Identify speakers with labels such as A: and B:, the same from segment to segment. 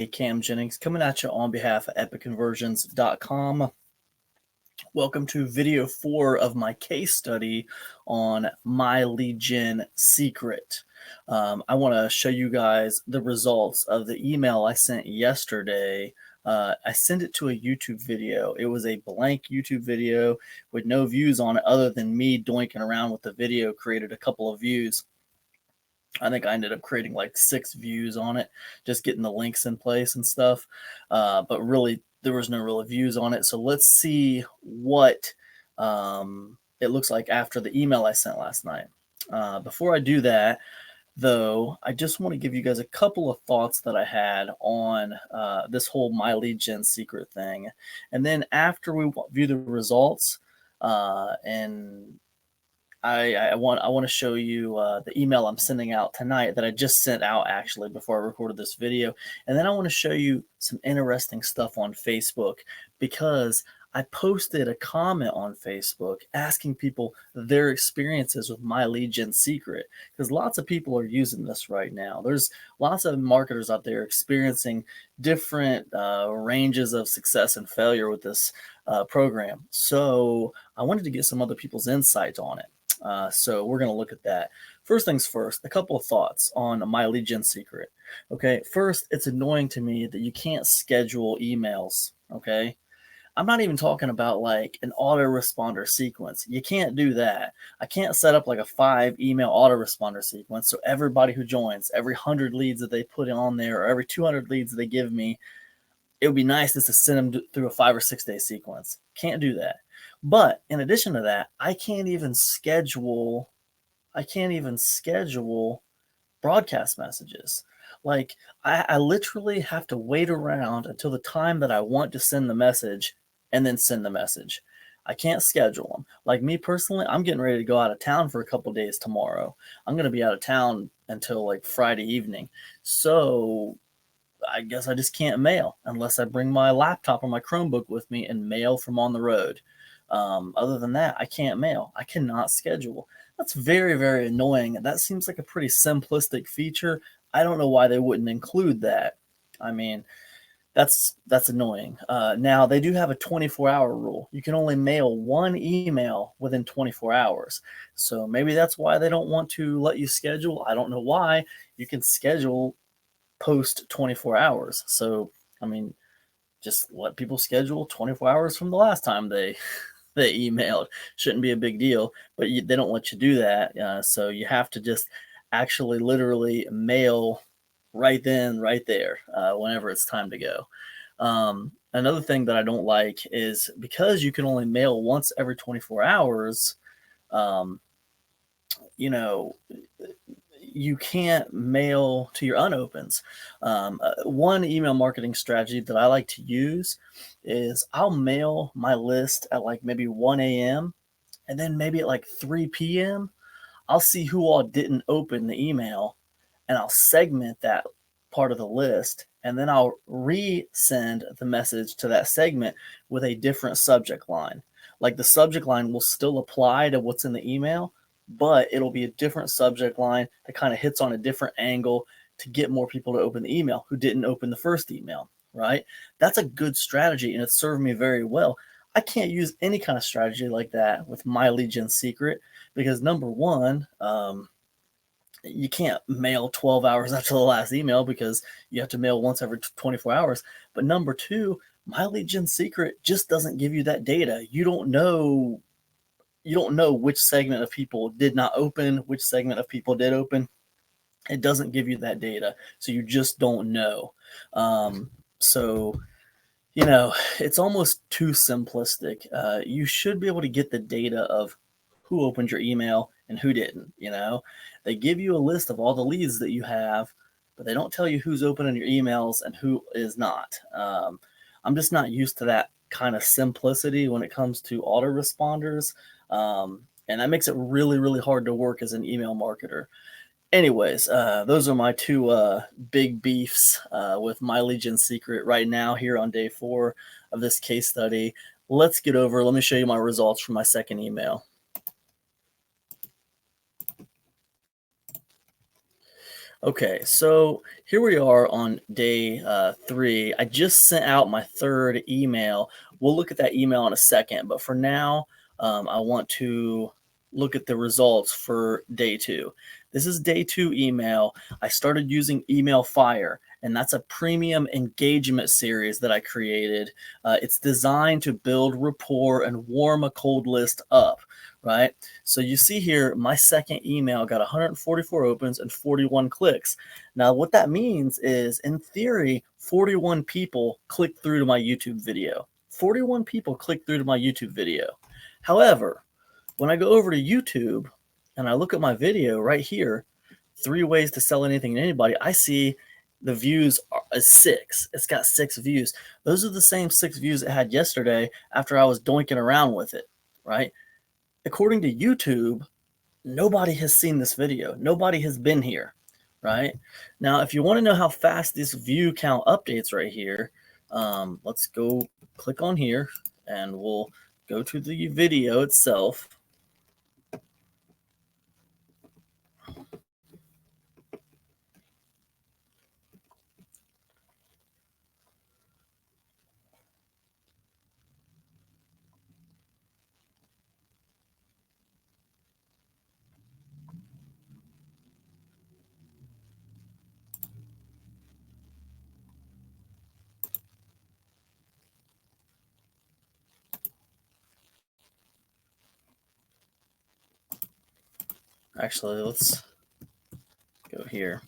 A: Hey, Cam Jennings coming at you on behalf of epicconversions.com. Welcome to video 4 of my case study on my lead gen secret. I want to show you guys the results of the email I sent yesterday. I sent it to a YouTube video. It was a blank YouTube video with no views on it other than me doinking around with the video, created a couple of views. I think I ended up creating like 6 views on it, just getting the links in place and stuff. But really, there was no real views on it. So let's see what it looks like after the email I sent last night. Before I do that, though, I just want to give you guys a couple of thoughts that I had on this whole my lead gen secret thing. And then after we view the results and I want to show you the email I'm sending out tonight that I just sent out actually before I recorded this video. And then I want to show you some interesting stuff on Facebook, because I posted a comment on Facebook asking people their experiences with my lead gen secret, because lots of people are using this right now. There's lots of marketers out there experiencing different ranges of success and failure with this program. So I wanted to get some other people's insights on it. So we're going to look at that. First things first, a couple of thoughts on my lead gen secret. Okay, first, it's annoying to me that you can't schedule emails. Okay, I'm not even talking about like an autoresponder sequence. You can't do that. I can't set up like a 5 email autoresponder sequence so everybody who joins, every 100 leads that they put on there, or every 200 leads that they give me, it would be nice just to send them through a 5 or 6 day sequence. Can't do that. But in addition to that, I can't even schedule broadcast messages. Like I literally have to wait around until the time that I want to send the message and then send the message. I can't schedule them. Like me personally, I'm getting ready to go out of town for a couple days tomorrow. I'm going to be out of town until like Friday evening. So I guess I just can't mail unless I bring my laptop or my Chromebook with me and mail from on the road. Other than that, I can't mail. I cannot schedule. That's very, very annoying. That seems like a pretty simplistic feature. I don't know why they wouldn't include that. I mean, that's annoying. Now, they do have a 24-hour rule. You can only mail 1 email within 24 hours. So maybe that's why they don't want to let you schedule. I don't know why. You can schedule post 24 hours. So, I mean, just let people schedule 24 hours from the last time they emailed. Shouldn't be a big deal, but they don't let you do that. So you have to just actually literally mail right then, right there, whenever it's time to go. Another thing that I don't like is because you can only mail once every 24 hours, you know, you can't mail to your unopens. One email marketing strategy that I like to use is I'll mail my list at like maybe 1 a.m. and then maybe at like 3 p.m. I'll see who all didn't open the email and I'll segment that part of the list, and then I'll resend the message to that segment with a different subject line. Like the subject line will still apply to what's in the email, but it'll be a different subject line that kind of hits on a different angle to get more people to open the email who didn't open the first email, right? That's a good strategy and it's served me very well. I can't use any kind of strategy like that with my lead gen secret because number one, you can't mail 12 hours after the last email because you have to mail once every 24 hours. But number two, my lead gen secret just doesn't give you that data. You don't know which segment of people did not open, which segment of people did open. It doesn't give you that data. So you just don't know. So, it's almost too simplistic. You should be able to get the data of who opened your email and who didn't. They give you a list of all the leads that you have, but they don't tell you who's opening your emails and who is not. I'm just not used to that kind of simplicity when it comes to autoresponders. And that makes it really, really hard to work as an email marketer. Anyways, those are my 2 big beefs with my lead gen secret right now here on day 4 of this case study. Let me show you my results from my second email. Okay, so here we are on day 3. I just sent out my third email. We'll look at that email in a second, but for now, I want to look at the results for day 2. This is day 2 email. I started using Email Fire, and that's a premium engagement series that I created. It's designed to build rapport and warm a cold list up, right? So you see here, my second email got 144 opens and 41 clicks. Now, what that means is, in theory, 41 people clicked through to my YouTube video. 41 people clicked through to my YouTube video. However, when I go over to YouTube and I look at my video right here, 3 ways to sell anything to anybody, I see the views is 6. It's got 6 views. Those are the same 6 views it had yesterday after I was doinking around with it, right? According to YouTube, nobody has seen this video. Nobody has been here, right? Now, if you want to know how fast this view count updates right here, let's go click on here and we'll go to the video itself. Actually, let's go here.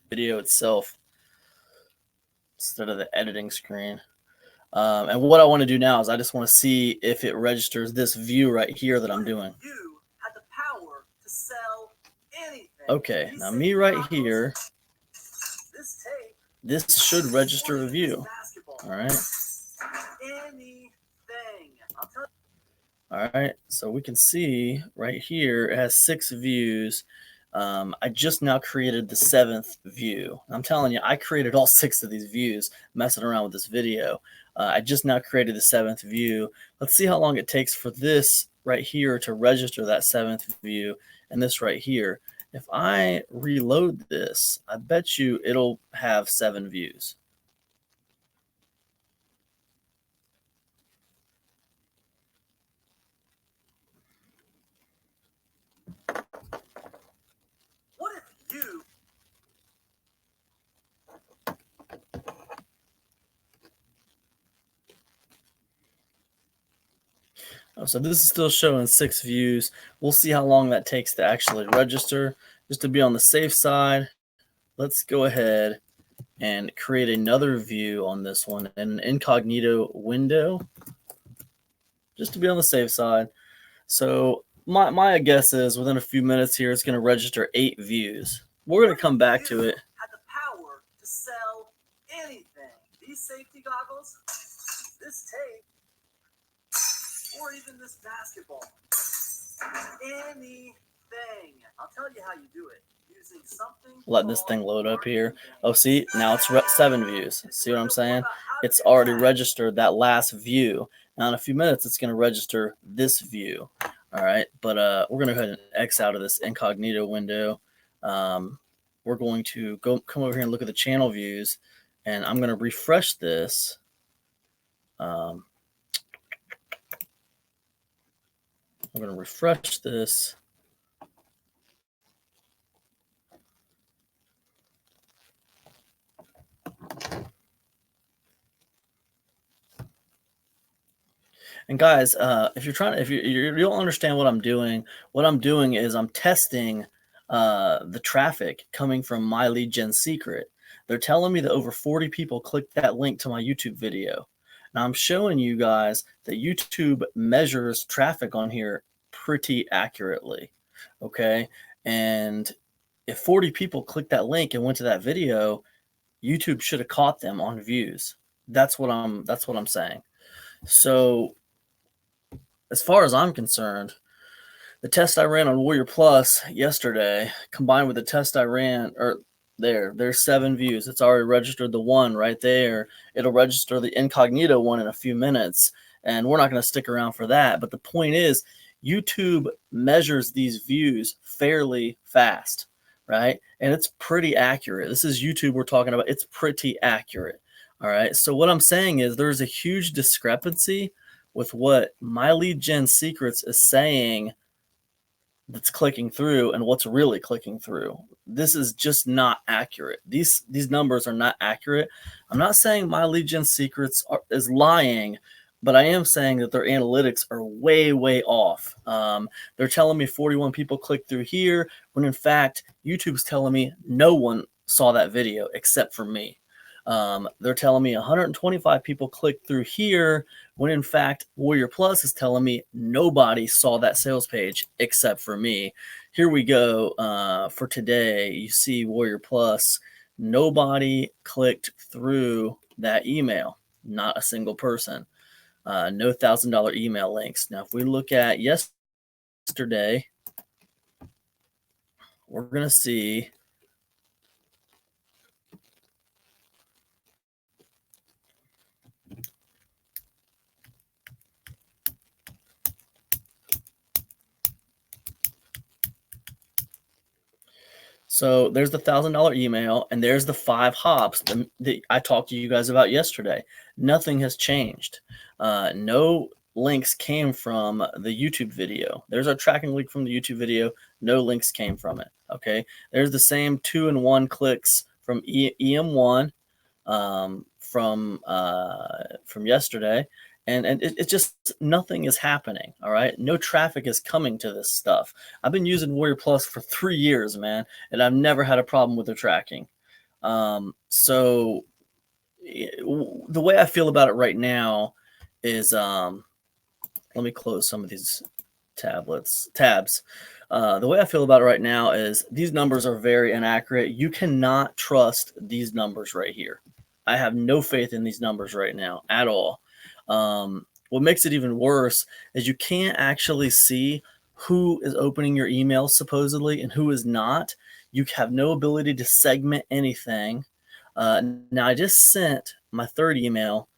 A: Video itself instead of the editing screen. And what I want to do now is I just want to see if it registers this view right here that I'm doing.
B: You had the power to sell anything.
A: Okay, now me right here, this should register a view. All right.
B: Anything.
A: All right, so we can see right here it has 6 views. I just now created the 7th view. I'm telling you, I created all 6 of these views messing around with this video. I just now created the 7th view. Let's see how long it takes for this right here to register that 7th view and this right here. If I reload this, I bet you it'll have 7 views.
B: What if you...
A: Oh, so this is still showing 6 views. We'll see how long that takes to actually register. Just to be on the safe side, let's go ahead and create another view on this one in an incognito window, just to be on the safe side. So my guess is within a few minutes here, it's going to register 8 views. We're going to come back to it.
B: Had the power to sell anything. These safety goggles, this tape, or even this basketball. Anything. I'll tell you how you do it. Using something.
A: Let this thing load up here. Oh, see, now it's 7 views. See what I'm saying? It's already registered that last view. Now in a few minutes, it's going to register this view. All right, but we're going to go ahead and X out of this incognito window. We're going to come over here and look at the channel views, and I'm going to refresh this. I'm going to refresh this. And guys, if you don't understand what I'm doing is I'm testing the traffic coming from My Lead Gen Secret. They're telling me that over 40 people clicked that link to my YouTube video. Now I'm showing you guys that YouTube measures traffic on here pretty accurately, okay? And if 40 people clicked that link and went to that video, YouTube should have caught them on views. That's what I'm saying. So as far as I'm concerned, the test I ran on Warrior Plus yesterday, combined with the test I ran, there's 7 views. It's already registered the one right there. It'll register the incognito one in a few minutes, and we're not going to stick around for that. But the point is, YouTube measures these views fairly fast, right? And it's pretty accurate. This is YouTube we're talking about. It's pretty accurate. All right. So what I'm saying is there's a huge discrepancy with what My Lead Gen Secrets is saying that's clicking through and what's really clicking through. This is just not accurate. These numbers are not accurate. I'm not saying My Lead Gen Secrets is lying, but I am saying that their analytics are way off. They're telling me 41 people clicked through here, when in fact YouTube's telling me no one saw that video except for me. They're telling me 125 people clicked through here, when in fact Warrior Plus is telling me nobody saw that sales page except for me. Here we go. For today, you see Warrior Plus, nobody clicked through that email, not a single person. No $1,000 email links. Now, if we look at yesterday, we're going to see so there's the $1,000 email, and there's the 5 hops that I talked to you guys about yesterday. Nothing has changed. No links came from the YouTube video. There's our tracking link from the YouTube video. No links came from it. Okay. There's the same 2 and 1 clicks from EM1 from yesterday. And it just, nothing is happening. All right. No traffic is coming to this stuff. I've been using Warrior Plus for 3 years, man, and I've never had a problem with the tracking. So the way I feel about it right now is, let me close some of these tabs. The way I feel about it right now is these numbers are very inaccurate. You cannot trust these numbers right here. I have no faith in these numbers right now at all. What makes it even worse is you can't actually see who is opening your emails supposedly and who is not. You have no ability to segment anything. Now, I just sent my 3rd email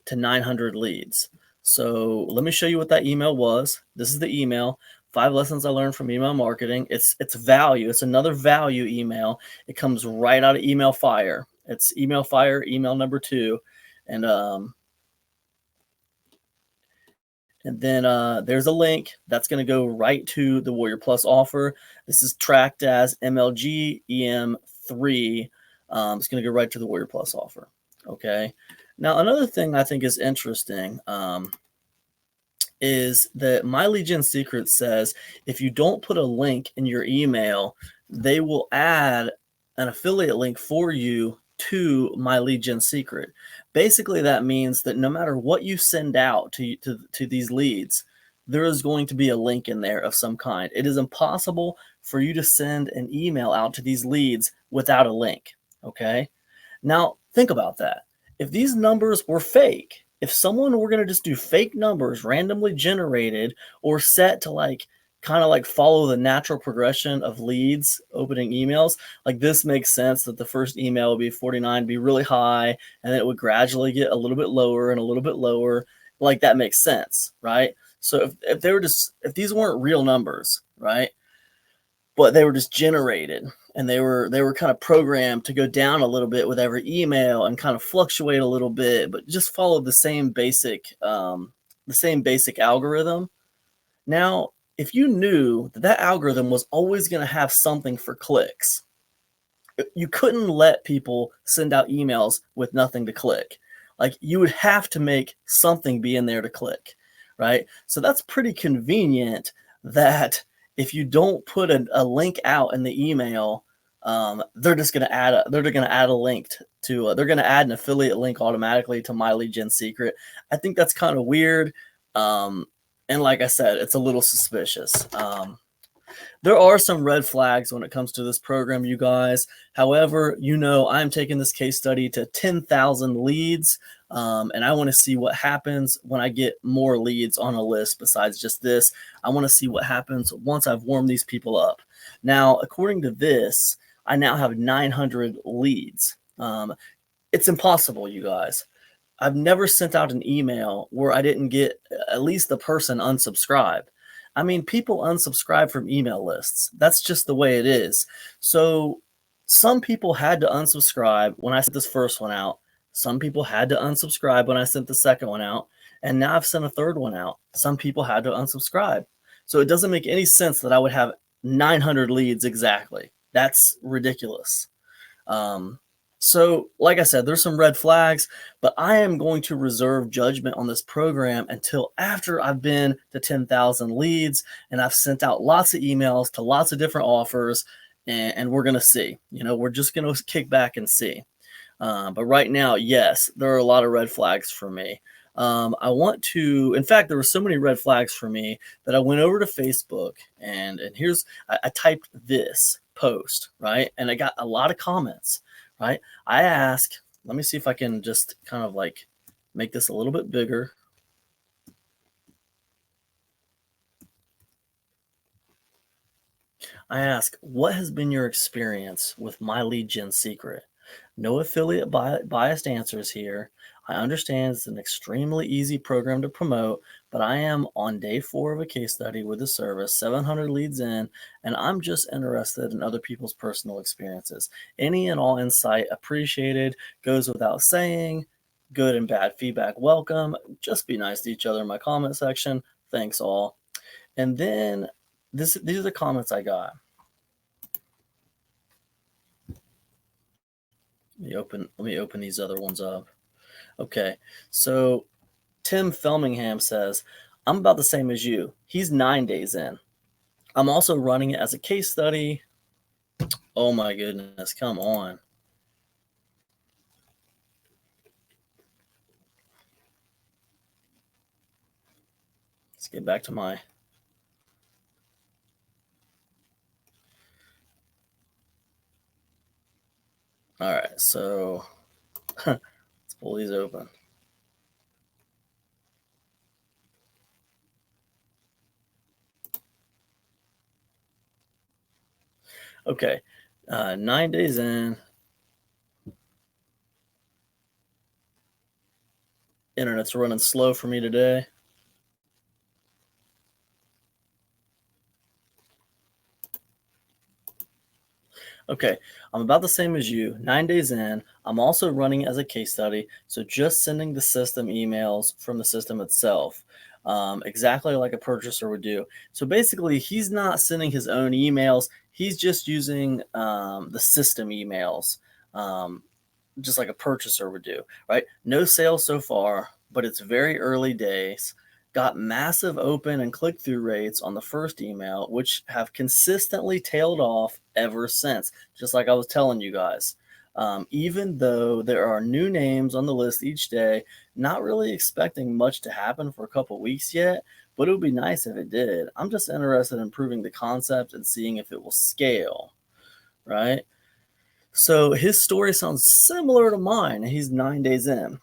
A: to 900 leads. So let me show you what that email was. This is the email, 5 lessons I learned from email marketing. It's value. It's another value email. It comes right out of Email Fire. It's Email Fire, email number 2. And then there's a link that's going to go right to the Warrior Plus offer. This is tracked as MLG EM3. It's going to go right to the Warrior Plus offer. Okay. Now, another thing I think is interesting is that My Lead Gen Secret says if you don't put a link in your email, they will add an affiliate link for you to My Lead Gen Secret. Basically, that means that no matter what you send out to these leads, there is going to be a link in there of some kind. It is impossible for you to send an email out to these leads without a link. Okay. Now, think about that. If these numbers were fake, if someone were going to just do fake numbers randomly generated or set to kind of follow the natural progression of leads opening emails, like this makes sense that the first email would be 49, be really high, and then it would gradually get a little bit lower and a little bit lower. Like that makes sense, right? So if they were if these weren't real numbers, right, but they were just generated and they were kind of programmed to go down a little bit with every email and kind of fluctuate a little bit, but just follow the same basic algorithm. Now, if you knew that algorithm was always going to have something for clicks, you couldn't let people send out emails with nothing to click. Like you would have to make something be in there to click, right? So that's pretty convenient that if you don't put a link out in the email, they're just going to add a link to they're going to add an affiliate link automatically to My Lead Gen Secret. I think that's kind of weird. And like I said, it's a little suspicious. There are some red flags when it comes to this program, you guys. However, I'm taking this case study to 10,000 leads, and I want to see what happens when I get more leads on a list besides just this. I want to see what happens once I've warmed these people up. Now, according to this, I now have 900 leads. It's impossible, you guys. I've never sent out an email where I didn't get at least the person unsubscribe. I mean, people unsubscribe from email lists. That's just the way it is. So some people had to unsubscribe when I sent this first one out. Some people had to unsubscribe when I sent the second one out. And now I've sent a third one out. Some people had to unsubscribe. So it doesn't make any sense that I would have 900 leads exactly. That's ridiculous. Um, so, like I said, there's some red flags, but I am going to reserve judgment on this program until after I've been to 10,000 leads and I've sent out lots of emails to lots of different offers, and we're going to see. We're just going to kick back and see. But right now, yes, there are a lot of red flags for me. I want to, in fact, there were so many red flags for me that I went over to Facebook and I typed this post, right? And I got a lot of comments, right? I asked, let me see if I can just kind of like make this a little bit bigger. I ask, what has been your experience with My Lead Gen Secret? No affiliate biased answers here. I understand it's an extremely easy program to promote, but I am on day 4 of a case study with the service, 700 leads in, and I'm just interested in other people's personal experiences. Any and all insight appreciated, goes without saying. Good and bad feedback welcome. Just be nice to each other in my comment section. Thanks all. And then these are the comments I got. Let me open these other ones up. Okay, so Tim Felmingham says, I'm about the same as you. He's 9 days in. I'm also running it as a case study. Oh my goodness, come on. Let's get back to my. All right, so let's pull these open. Okay, 9 days in. Internet's running slow for me today. Okay, I'm about the same as you, 9 days in. I'm also running as a case study, so just sending the system emails from the system itself, exactly like a purchaser would do. So basically, he's not sending his own emails. He's just using the system emails, just like a purchaser would do, right? No sales so far, but it's very early days. Got massive open and click through rates on the first email, which have consistently tailed off ever since, just like I was telling you guys. Even though there are new names on the list each day, not really expecting much to happen for a couple weeks yet, but it would be nice if it did. I'm just interested in proving the concept and seeing if it will scale, right? So his story sounds similar to mine. He's 9 days in.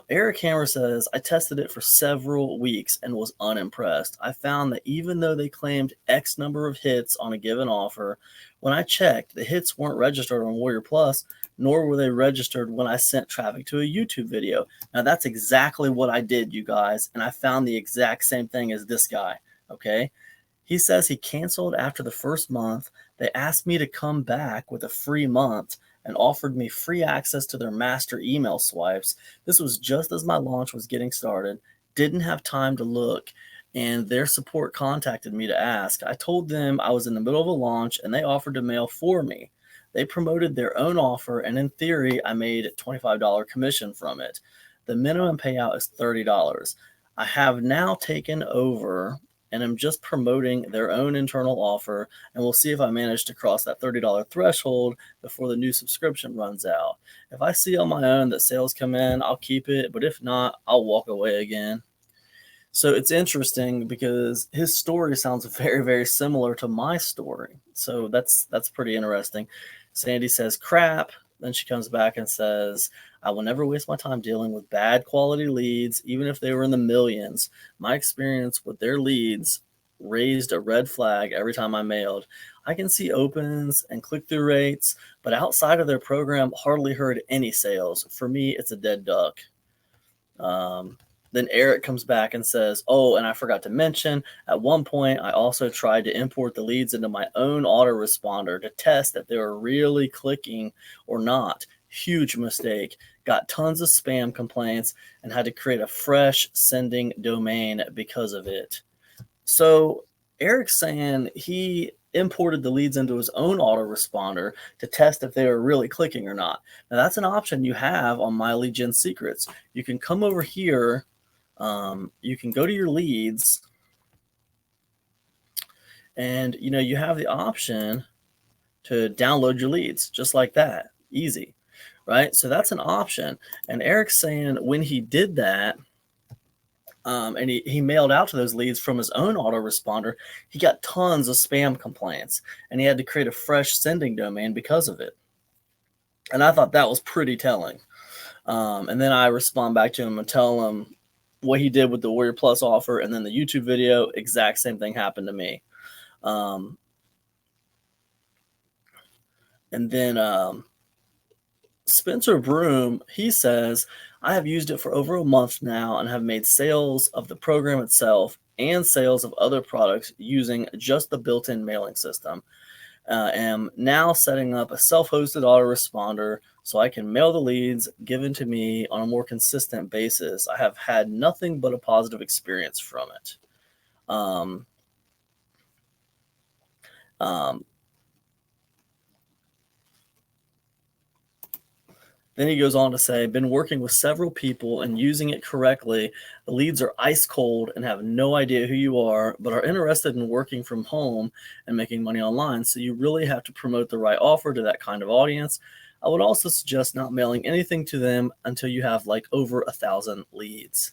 A: Eric Hammer says, I tested it for several weeks and was unimpressed. I found that even though they claimed X number of hits on a given offer, when I checked, the hits weren't registered on Warrior Plus, nor were they registered when I sent traffic to a YouTube video. Now, that's exactly what I did, you guys, and I found the exact same thing as this guy, okay? He says he canceled after the first month. They asked me to come back with a free month and offered me free access to their master email swipes. This was just as my launch was getting started. Didn't have time to look, and their support contacted me to ask. I told them I was in the middle of a launch, and they offered to mail for me. They promoted their own offer, and in theory, I made a $25 commission from it. The minimum payout is $30. I have now taken over and I'm just promoting their own internal offer, and we'll see if I manage to cross that $30 threshold before the new subscription runs out. If I see on my own that sales come in, I'll keep it, but if not, I'll walk away again. So it's interesting because his story sounds very, very similar to my story. So that's pretty interesting. Sandy says, crap. Then she comes back and says, I will never waste my time dealing with bad quality leads, even if they were in the millions. My experience with their leads raised a red flag every time I mailed. I can see opens and click-through rates, but outside of their program, hardly heard any sales. For me, it's a dead duck. Then Eric comes back and says, oh, and I forgot to mention, at one point, I also tried to import the leads into my own autoresponder to test if they were really clicking or not. Huge mistake. Got tons of spam complaints and had to create a fresh sending domain because of it. So Eric's saying he imported the leads into his own autoresponder to test if they were really clicking or not. Now that's an option you have on My Lead Gen Secrets. You can come over here. You can go to your leads, and you have the option to download your leads just like that. Easy, right? So that's an option. And Eric's saying when he did that, and he mailed out to those leads from his own autoresponder, he got tons of spam complaints, and he had to create a fresh sending domain because of it. And I thought that was pretty telling. And then I respond back to him and tell him what he did with the Warrior Plus offer, and then the YouTube video, exact same thing happened to me. And then Spencer Broom, he says, I have used it for over a month now and have made sales of the program itself and sales of other products using just the built-in mailing system. Am now setting up a self-hosted autoresponder so I can mail the leads given to me on a more consistent basis. I have had nothing but a positive experience from it. Then he goes on to say, been working with several people and using it correctly. The leads are ice cold and have no idea who you are, but are interested in working from home and making money online. So you really have to promote the right offer to that kind of audience. I would also suggest not mailing anything to them until you have like over 1,000 leads.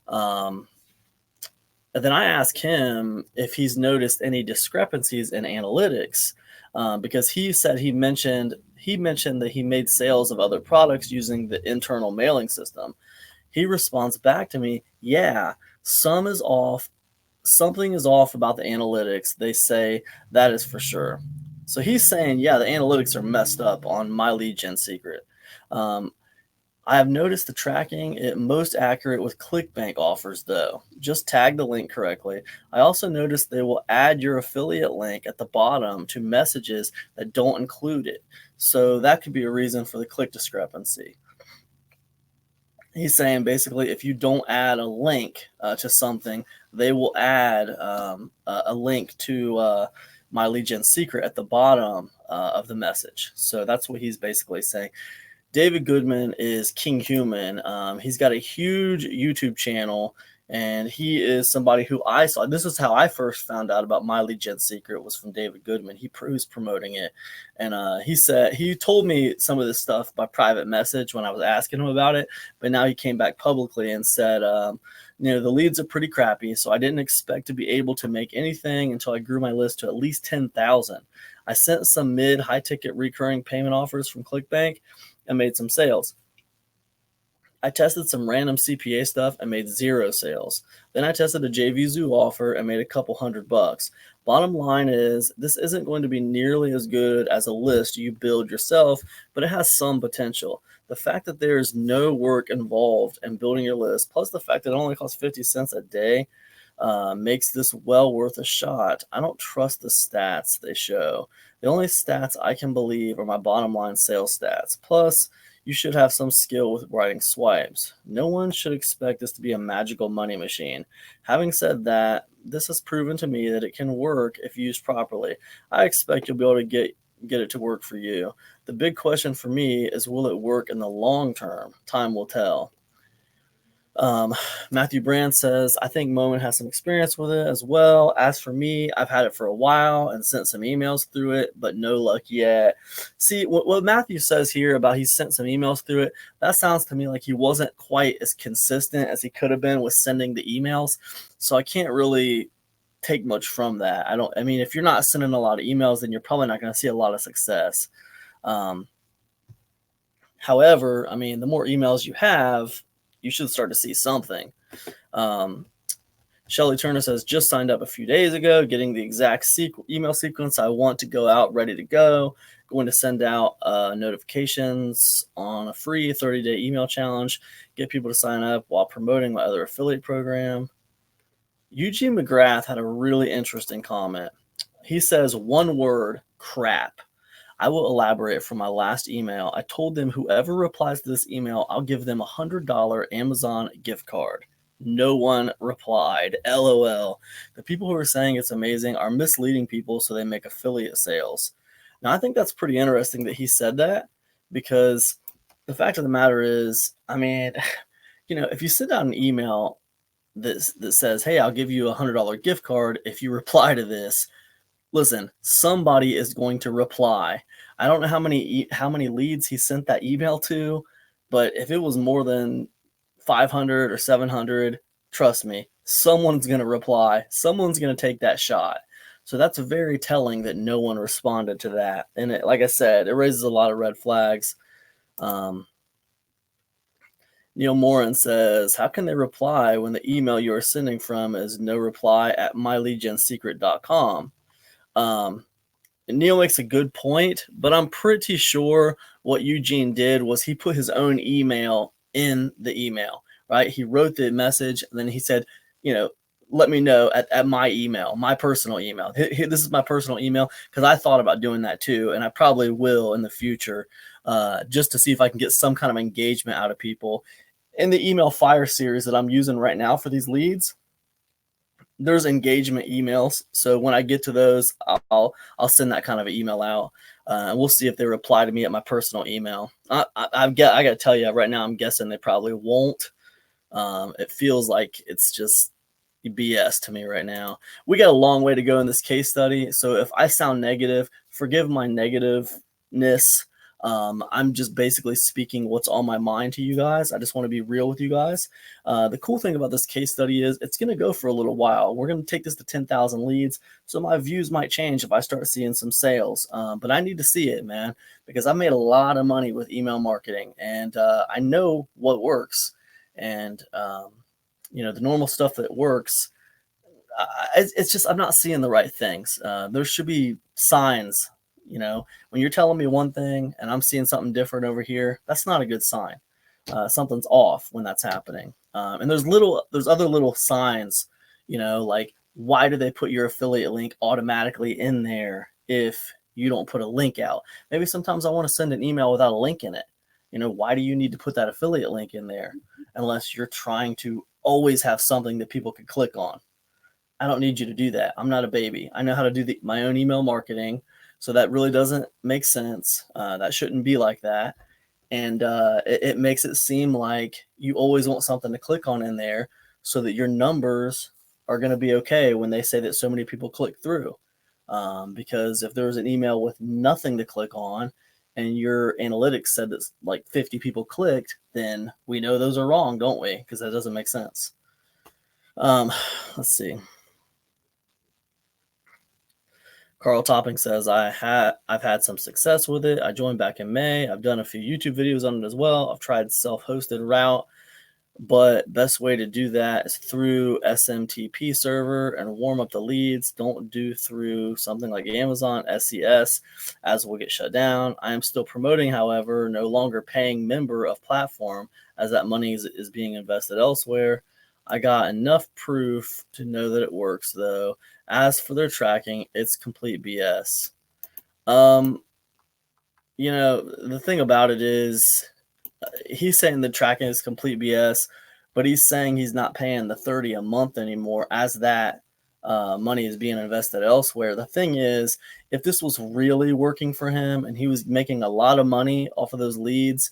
A: And then I asked him if he's noticed any discrepancies in analytics, because he said he mentioned that he made sales of other products using the internal mailing system. He responds back to me, yeah, some is off. Something is off about the analytics. They say that is for sure. So he's saying, yeah, the analytics are messed up on My Lead Gen Secret. I have noticed the tracking it most accurate with ClickBank offers, though. Just tag the link correctly. I also noticed they will add your affiliate link at the bottom to messages that don't include it. So that could be a reason for the click discrepancy. He's saying basically if you don't add a link to something, they will add a link to My Lead Gen Secret at the bottom of the message. So that's what he's basically saying. David Goodman is King Human. He's got a huge YouTube channel, and he is somebody who I saw. This is how I first found out about My Lead Gen Secret, was from David Goodman. Who's promoting it, and he told me some of this stuff by private message when I was asking him about it, but now he came back publicly and said, the leads are pretty crappy, so I didn't expect to be able to make anything until I grew my list to at least 10,000. I sent some mid-high ticket recurring payment offers from ClickBank and made some sales. I tested some random CPA stuff and made 0 sales. Then I tested a JVZoo offer and made a couple $100. Bottom line is, this isn't going to be nearly as good as a list you build yourself, but it has some potential. The fact that there is no work involved in building your list, plus the fact that it only costs 50 cents a day, makes this well worth a shot. I don't trust the stats they show. The only stats I can believe are my bottom line sales stats. Plus, you should have some skill with writing swipes. No one should expect this to be a magical money machine. Having said that, this has proven to me that it can work if used properly. I expect you'll be able to get it to work for you. The big question for me is, will it work in the long term? Time will tell. Matthew Brand says, I think Moment has some experience with it as well. As for me, I've had it for a while and sent some emails through it, but no luck yet. See, what Matthew says here about he sent some emails through it, that sounds to me like he wasn't quite as consistent as he could have been with sending the emails. So I can't really take much from that. If you're not sending a lot of emails, then you're probably not going to see a lot of success. However, the more emails you have, you should start to see something. Shelly Turner says, just signed up a few days ago, getting the exact email sequence I want to go out ready to go. going to send out notifications on a free 30-day email challenge, get people to sign up while promoting my other affiliate program. Eugene McGrath had a really interesting comment. He says, one word, crap. I will elaborate from my last email. I told them whoever replies to this email, I'll give them a $100 Amazon gift card. No one replied. LOL. The people who are saying it's amazing are misleading people so they make affiliate sales. Now, I think that's pretty interesting that he said that, because the fact of the matter is, I mean, if you send out an email that says, hey, I'll give you a $100 gift card if you reply to this, listen, somebody is going to reply. I don't know how many leads he sent that email to, but if it was more than 500 or 700, trust me, someone's going to reply. Someone's going to take that shot. So that's very telling that no one responded to that. And like I said, it raises a lot of red flags. Neil Morin says, how can they reply when the email you are sending from is no reply at mylegionsecret.com? Neil makes a good point, but I'm pretty sure what Eugene did was he put his own email in the email, right? He wrote the message, and then he said, let me know at my email, my personal email. This is my personal email, because I thought about doing that too, and I probably will in the future, just to see if I can get some kind of engagement out of people. In the email fire series that I'm using right now for these leads, there's engagement emails. So when I get to those, I'll send that kind of an email out, and we'll see if they reply to me at my personal email. I got to tell you right now, I'm guessing they probably won't. It feels like it's just BS to me right now. We got a long way to go in this case study, so if I sound negative, forgive my negativeness. I'm just basically speaking what's on my mind to you guys. I just want to be real with you guys. The cool thing about this case study is it's going to go for a little while. We're going to take this to 10,000 leads, so my views might change if I start seeing some sales. But I need to see it, man, because I made a lot of money with email marketing, and I know what works. And the normal stuff that works, it's just I'm not seeing the right things. There should be signs. When you're telling me one thing and I'm seeing something different over here, that's not a good sign. Something's off when that's happening. And there's other little signs, like, why do they put your affiliate link automatically in there if you don't put a link out? Maybe sometimes I want to send an email without a link in it. Why do you need to put that affiliate link in there unless you're trying to always have something that people can click on? I don't need you to do that. I'm not a baby. I know how to do my own email marketing. So that really doesn't make sense. That shouldn't be like that. And it makes it seem like you always want something to click on in there so that your numbers are going to be okay when they say that so many people click through. Because if there's an email with nothing to click on and your analytics said that like 50 people clicked, then we know those are wrong, don't we? Because that doesn't make sense. Let's see. Carl Topping says, I've had some success with it. I joined back in May. I've done a few YouTube videos on it as well. I've tried self-hosted route, but best way to do that is through SMTP server and warm up the leads. Don't do through something like Amazon SES, as will get shut down. I am still promoting, however, no longer paying member of platform, as that money is being invested elsewhere. I got enough proof to know that it works, though. As for their tracking, it's complete BS. The thing about it is, he's saying the tracking is complete BS, but he's saying he's not paying the $30 a month anymore, as that money is being invested elsewhere. The thing is, if this was really working for him and he was making a lot of money off of those leads,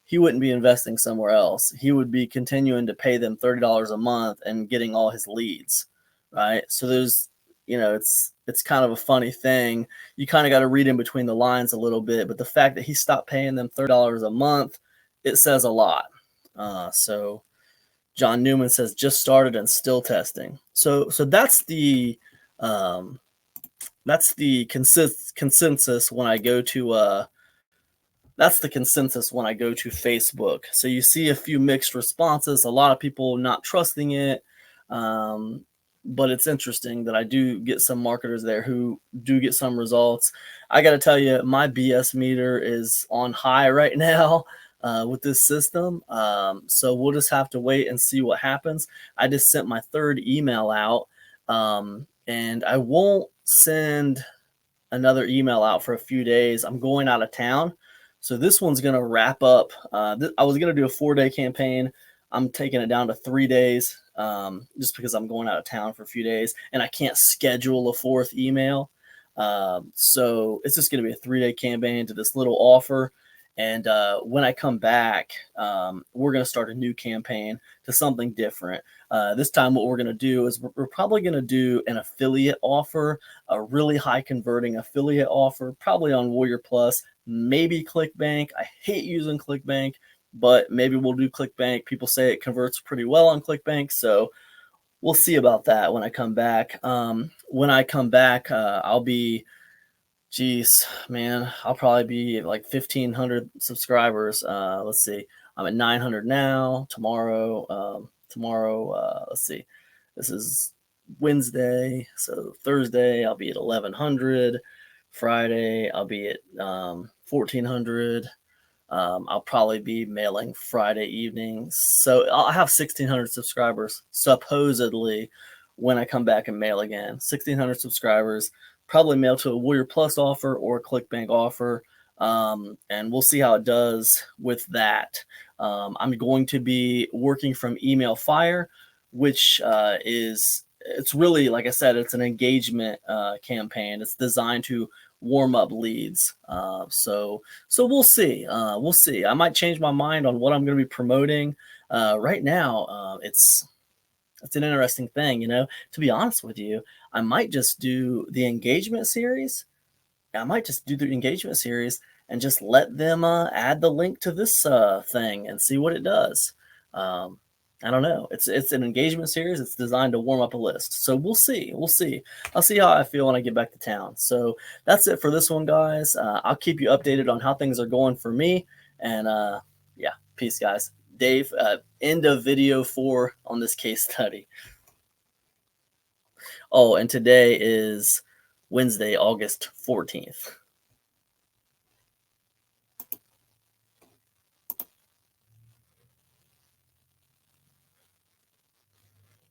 A: he wouldn't be investing somewhere else. He would be continuing to pay them $30 a month and getting all his leads, right? So there's, it's kind of a funny thing. You kind of got to read in between the lines a little bit, but the fact that he stopped paying them $30 a month, it says a lot. So John Newman says, just started and still testing. So that's the consensus when I go to Facebook. So you see a few mixed responses, a lot of people not trusting it. but it's interesting that I do get some marketers there who do get some results. I got to tell you, my BS meter is on high right now with this system. So we'll just have to wait and see what happens. I just sent my third email out, and I won't send another email out for a few days. I'm going out of town. So this one's going to wrap up. I was going to do a 4-day campaign. I'm taking it down to 3 days just because I'm going out of town for a few days and I can't schedule a fourth email. So it's just going to be a 3-day campaign to this little offer. And when I come back, we're going to start a new campaign to something different. This time, what we're going to do is we're probably going to do an affiliate offer, a really high converting affiliate offer, probably on Warrior Plus, maybe ClickBank. I hate using ClickBank, but maybe we'll do ClickBank. People say it converts pretty well on ClickBank, so we'll see about that when I come back. When I come back, I'll be, geez, man, I'll probably be like 1,500 subscribers. Let's see, I'm at 900 now. Tomorrow, let's see, this is Wednesday, so Thursday I'll be at 1,100. Friday I'll be at 1,400. I'll probably be mailing Friday evening. So I'll have 1,600 subscribers, supposedly, when I come back and mail again. 1,600 subscribers, probably mail to a Warrior Plus offer or a ClickBank offer. And we'll see how it does with that. I'm going to be working from Email Fire, which it's really, like I said, it's an engagement campaign. It's designed to warm up leads. So we'll see. We'll see. I might change my mind on what I'm going to be promoting. Right now, it's an interesting thing, to be honest with you. I might just do the engagement series. And just let them add the link to this thing and see what it does. I don't know. It's an engagement series. It's designed to warm up a list. So we'll see. I'll see how I feel when I get back to town. So that's it for this one, guys. I'll keep you updated on how things are going for me. And yeah, peace, guys. Dave, end of video 4 on this case study. Oh, and today is Wednesday, August 14th.